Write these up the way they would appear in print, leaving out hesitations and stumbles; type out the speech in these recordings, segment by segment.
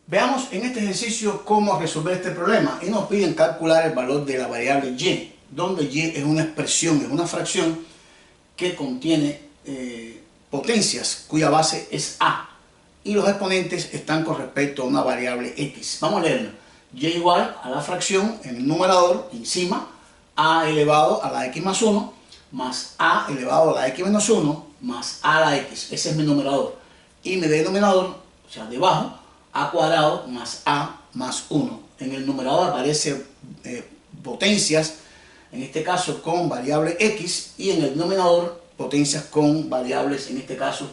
Veamos en este ejercicio cómo resolver este problema y nos piden calcular el valor de la variable y, donde y es una expresión, es una fracción que contiene potencias cuya base es a y los exponentes están con respecto a una variable x. Vamos a leerlo. Y igual a la fracción en el numerador, encima, a elevado a la x más 1 más a elevado a la x menos 1 más a la x. Ese es mi numerador. Y mi denominador, o sea, debajo, a cuadrado más a más 1. En el numerador aparece potencias, en este caso con variable x, y en el denominador potencias con variables, en este caso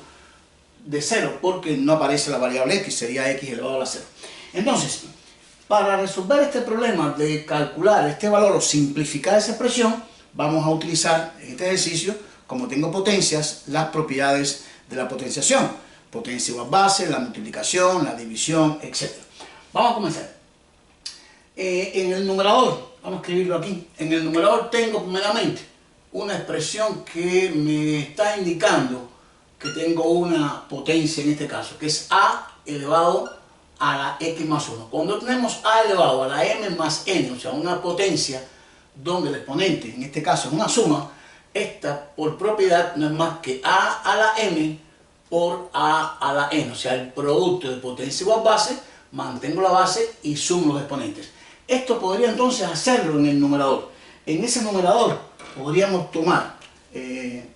de 0, porque no aparece la variable x, sería x elevado a la 0. Entonces, para resolver este problema de calcular este valor o simplificar esa expresión, vamos a utilizar en este ejercicio, como tengo potencias, las propiedades de la potenciación. Potencia igual base, la multiplicación, la división, etc. Vamos a comenzar. En el numerador, vamos a escribirlo aquí, en el numerador tengo primeramente una expresión que me está indicando que tengo una potencia en este caso, que es a elevado a la x más 1. Cuando tenemos a elevado a la m más n, o sea, una potencia donde el exponente, en este caso es una suma, esta por propiedad no es más que a la m por a la n, o sea, el producto de potencia igual base, mantengo la base y sumo los exponentes. Esto podría entonces hacerlo en el numerador. En ese numerador podríamos tomar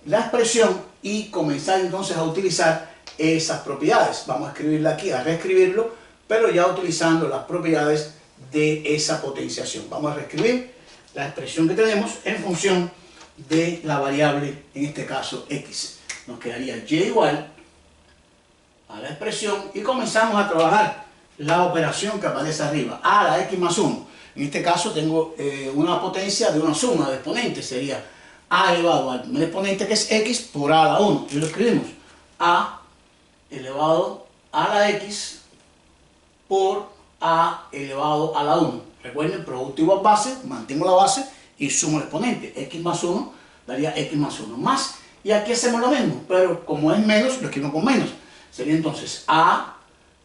la expresión y comenzar entonces a utilizar esas propiedades. Vamos a escribirla aquí, a reescribirlo, pero ya utilizando las propiedades de esa potenciación. Vamos a reescribir la expresión que tenemos en función de la variable, en este caso x. Nos quedaría y igual a la expresión y comenzamos a trabajar la operación que aparece arriba, a la x más 1. En este caso tengo una potencia de una suma de exponentes, sería a elevado al primer exponente que es x por a a la 1. Y lo escribimos a elevado a la x por a elevado a la 1. Recuerden, producto igual base, mantengo la base y sumo el exponente. X más 1 daría x más 1 más. Y aquí hacemos lo mismo, pero como es menos, lo escribimos con menos. Sería entonces a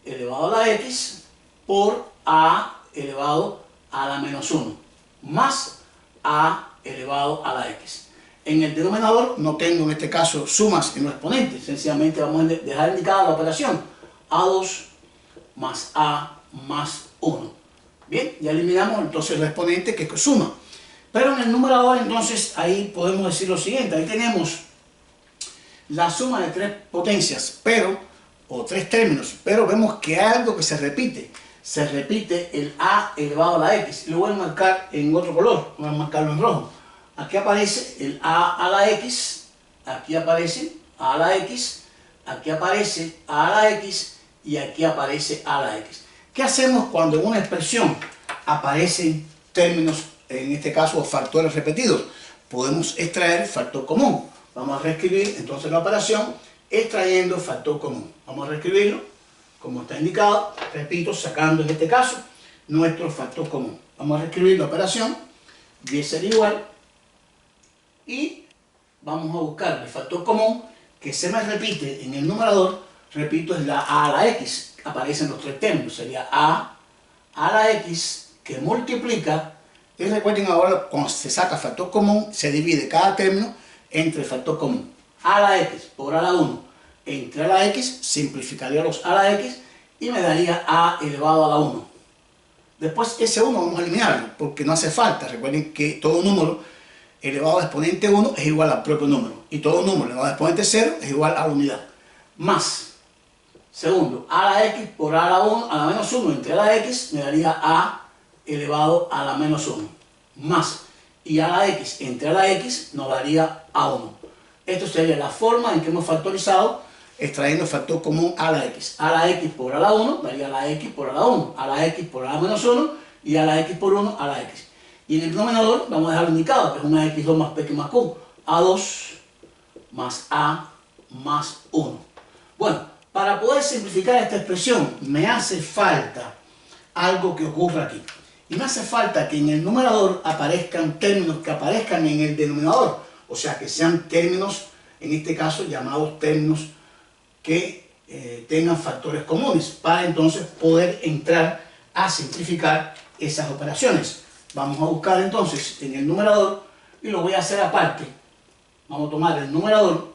elevado a la x por a elevado a la menos 1 más a elevado a la x. En el denominador no tengo en este caso sumas en los exponentes, sencillamente vamos a dejar indicada la operación a2 más a más 1. Bien, ya eliminamos entonces el exponente que es suma. Pero en el numerador entonces ahí podemos decir lo siguiente, ahí tenemos la suma de tres potencias, o tres términos, pero vemos que hay algo que se repite el a elevado a la x. Lo voy a marcar en otro color, voy a marcarlo en rojo. Aquí aparece el a la x, aquí aparece a la x, aquí aparece a la x y aquí aparece a la x. ¿Qué hacemos cuando en una expresión aparecen términos, en este caso factores repetidos? Podemos extraer factor común. Vamos a reescribir entonces la operación extrayendo factor común. Vamos a reescribirlo como está indicado, repito, sacando en este caso nuestro factor común. Vamos a reescribir la operación, y sería igual, y vamos a buscar el factor común que se me repite en el numerador, repito, es la a la x, aparecen los tres términos, sería a la x que multiplica, y recuerden ahora cuando se saca factor común, se divide cada término entre el factor común. A la x por a la 1 entre a la x, simplificaría los a la x y me daría a elevado a la 1. Después ese 1 vamos a eliminarlo porque no hace falta. Recuerden que todo número elevado a exponente 1 es igual al propio número y todo número elevado a exponente 0 es igual a la unidad. Más, segundo, a la x por a la 1 a la menos 1 entre a la x me daría a elevado a la menos 1. Más, y a la x entre a la x nos daría a 1. Esto sería la forma en que hemos factorizado extrayendo el factor común a la x. A la x por a la 1 daría a la x por a la 1, a la x por a la menos 1 y a la x por 1 a la x. Y en el denominador vamos a dejarlo indicado, que es una x2 más p que más q. A2 más a más 1. Bueno, para poder simplificar esta expresión me hace falta algo que ocurra aquí. Y me hace falta que en el numerador aparezcan términos que aparezcan en el denominador. O sea, que sean términos, en este caso, llamados términos que tengan factores comunes para entonces poder entrar a simplificar esas operaciones. Vamos a buscar entonces en el numerador y lo voy a hacer aparte. Vamos a tomar el numerador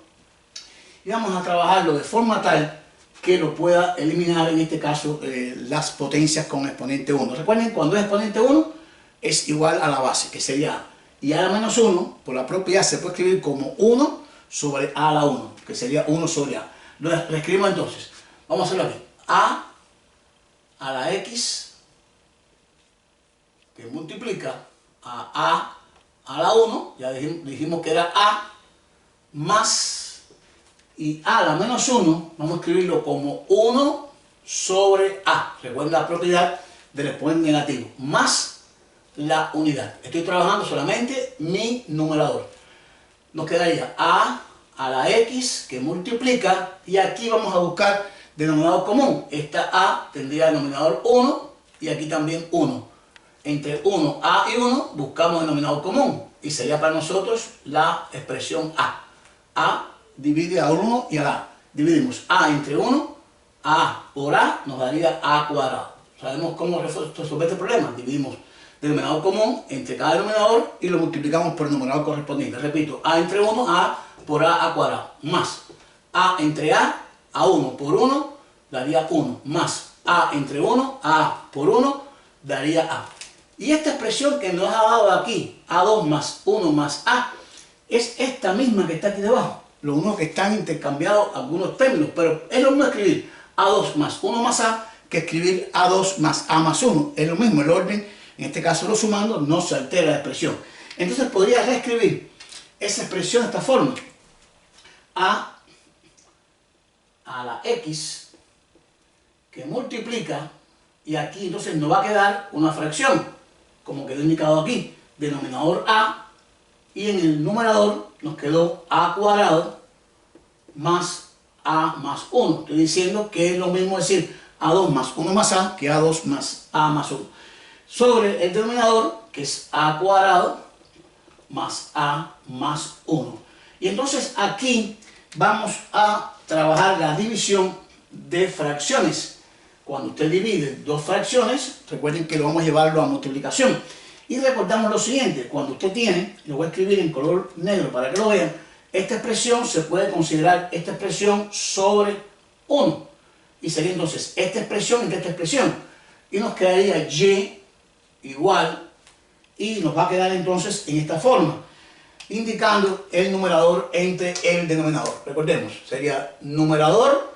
y vamos a trabajarlo de forma tal que lo pueda eliminar, en este caso, las potencias con exponente 1. Recuerden, cuando es exponente 1 es igual a la base, que sería a. Y a la menos 1, por la propiedad, se puede escribir como 1 sobre a a la 1, que sería 1 sobre a. Lo escribimos entonces. Vamos a hacerlo aquí. A la x, que multiplica a la 1, ya dijimos que era a, más, y a la menos 1, vamos a escribirlo como 1 sobre a. Recuerden la propiedad del exponente negativo, más la unidad. Estoy trabajando solamente mi numerador. Nos quedaría a la x, que multiplica, y aquí vamos a buscar denominador común. Esta a tendría denominador 1, y aquí también 1. Entre 1, a y 1, buscamos denominador común, y sería para nosotros la expresión a. A divide a 1 y a la. Dividimos a entre 1, a por a nos daría a cuadrado. ¿Sabemos cómo resolver este problema? Dividimos denominador común entre cada denominador y lo multiplicamos por el numerador correspondiente. Repito, a entre 1, a por a cuadrado, más a entre a 1 por 1 daría 1, más a entre 1, a por 1 daría a. Y esta expresión que nos ha dado aquí, a2 más 1 más a, es esta misma que está aquí debajo. Lo único que están intercambiados algunos términos, pero es lo mismo escribir a2 más 1 más a que escribir a2 más a más 1. Es lo mismo, el orden, en este caso lo sumando, no se altera la expresión. Entonces podría reescribir esa expresión de esta forma. A la x, que multiplica, y aquí entonces nos va a quedar una fracción, como quedó indicado aquí, denominador a, y en el numerador nos quedó a cuadrado más a más 1. Estoy diciendo que es lo mismo decir a2 más 1 más a que a2 más a más 1. Sobre el denominador, que es a cuadrado más a más 1. Y entonces aquí vamos a trabajar la división de fracciones. Cuando usted divide dos fracciones, recuerden que lo vamos a llevarlo a multiplicación. Y recordamos lo siguiente, cuando usted tiene, lo voy a escribir en color negro para que lo vean, esta expresión se puede considerar esta expresión sobre 1. Y sería entonces esta expresión entre esta expresión. Y nos quedaría y igual, y nos va a quedar entonces en esta forma, indicando el numerador entre el denominador. Recordemos, sería numerador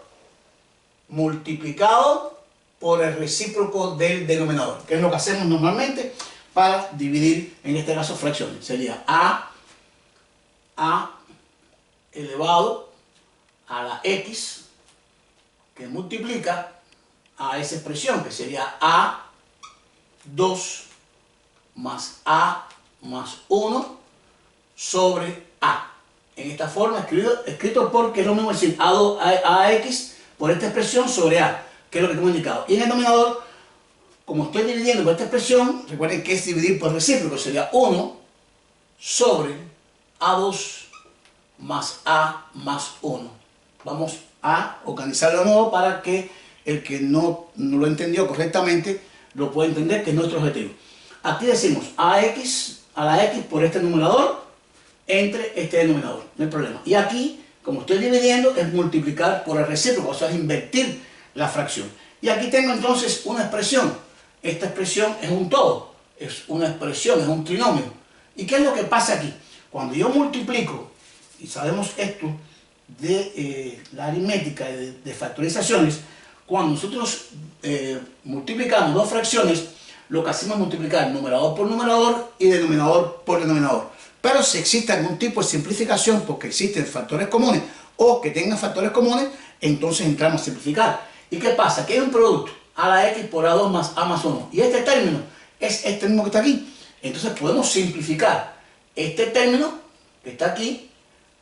multiplicado por el recíproco del denominador, que es lo que hacemos normalmente para dividir, en este caso, fracciones. Sería a elevado a la x, que multiplica a esa expresión, que sería a 2 más a más 1 sobre a. En esta forma, escrito porque es lo mismo decir ax por esta expresión sobre a, que es lo que hemos indicado. Y en el denominador, como estoy dividiendo por esta expresión, recuerden que es dividir por recíproco, sería 1 sobre a2 más a más 1. Vamos a organizarlo de nuevo para que el que no lo entendió correctamente lo pueda entender, que es nuestro objetivo. Aquí decimos a la x por este numerador entre este denominador, no hay problema. Y aquí, como estoy dividiendo, es multiplicar por el recíproco, o sea, es invertir la fracción. Y aquí tengo entonces una expresión. Esta expresión es un todo, es una expresión, es un trinomio. ¿Y qué es lo que pasa aquí? Cuando yo multiplico, y sabemos esto de la aritmética de factorizaciones, cuando nosotros multiplicamos dos fracciones, lo que hacemos es multiplicar numerador por numerador y denominador por denominador. Pero si existe algún tipo de simplificación, porque existen factores comunes o que tengan factores comunes, entonces entramos a simplificar. ¿Y qué pasa? Que hay un producto, a la x por a2 más a más 1. Y este término es este mismo que está aquí. Entonces podemos simplificar este término que está aquí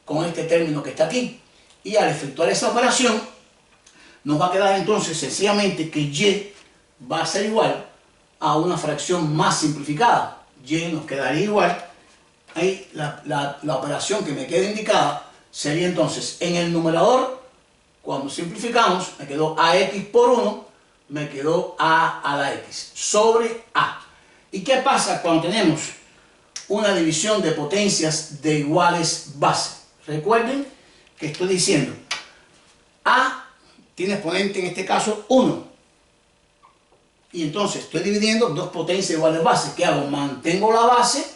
con este término que está aquí. Y al efectuar esa operación, nos va a quedar entonces sencillamente que y va a ser igual a una fracción más simplificada. Y nos quedaría igual. Ahí la operación que me queda indicada sería entonces en el numerador, Cuando simplificamos, me quedó ax por 1, me quedó a la x sobre a. ¿Y qué pasa cuando tenemos una división de potencias de iguales bases? Recuerden que estoy diciendo a tiene exponente, en este caso 1. Y entonces estoy dividiendo dos potencias de iguales bases. ¿Qué hago? Mantengo la base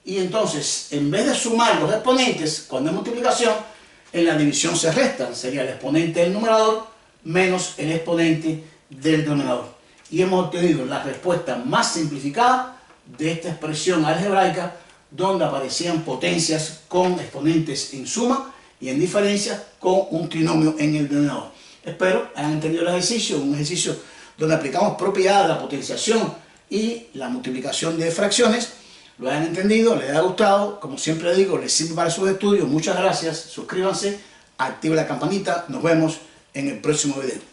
y entonces en vez de sumar los exponentes cuando es multiplicación, en la división se restan. Sería el exponente del numerador menos el exponente del denominador. Y hemos obtenido la respuesta más simplificada de esta expresión algebraica donde aparecían potencias con exponentes en suma y en diferencia con un trinomio en el denominador. Espero hayan entendido el ejercicio, un ejercicio donde aplicamos propiedades de la potenciación y la multiplicación de fracciones. Lo hayan entendido, les haya gustado, como siempre digo, les sirve para sus estudios. Muchas gracias, suscríbanse, activen la campanita, nos vemos en el próximo video.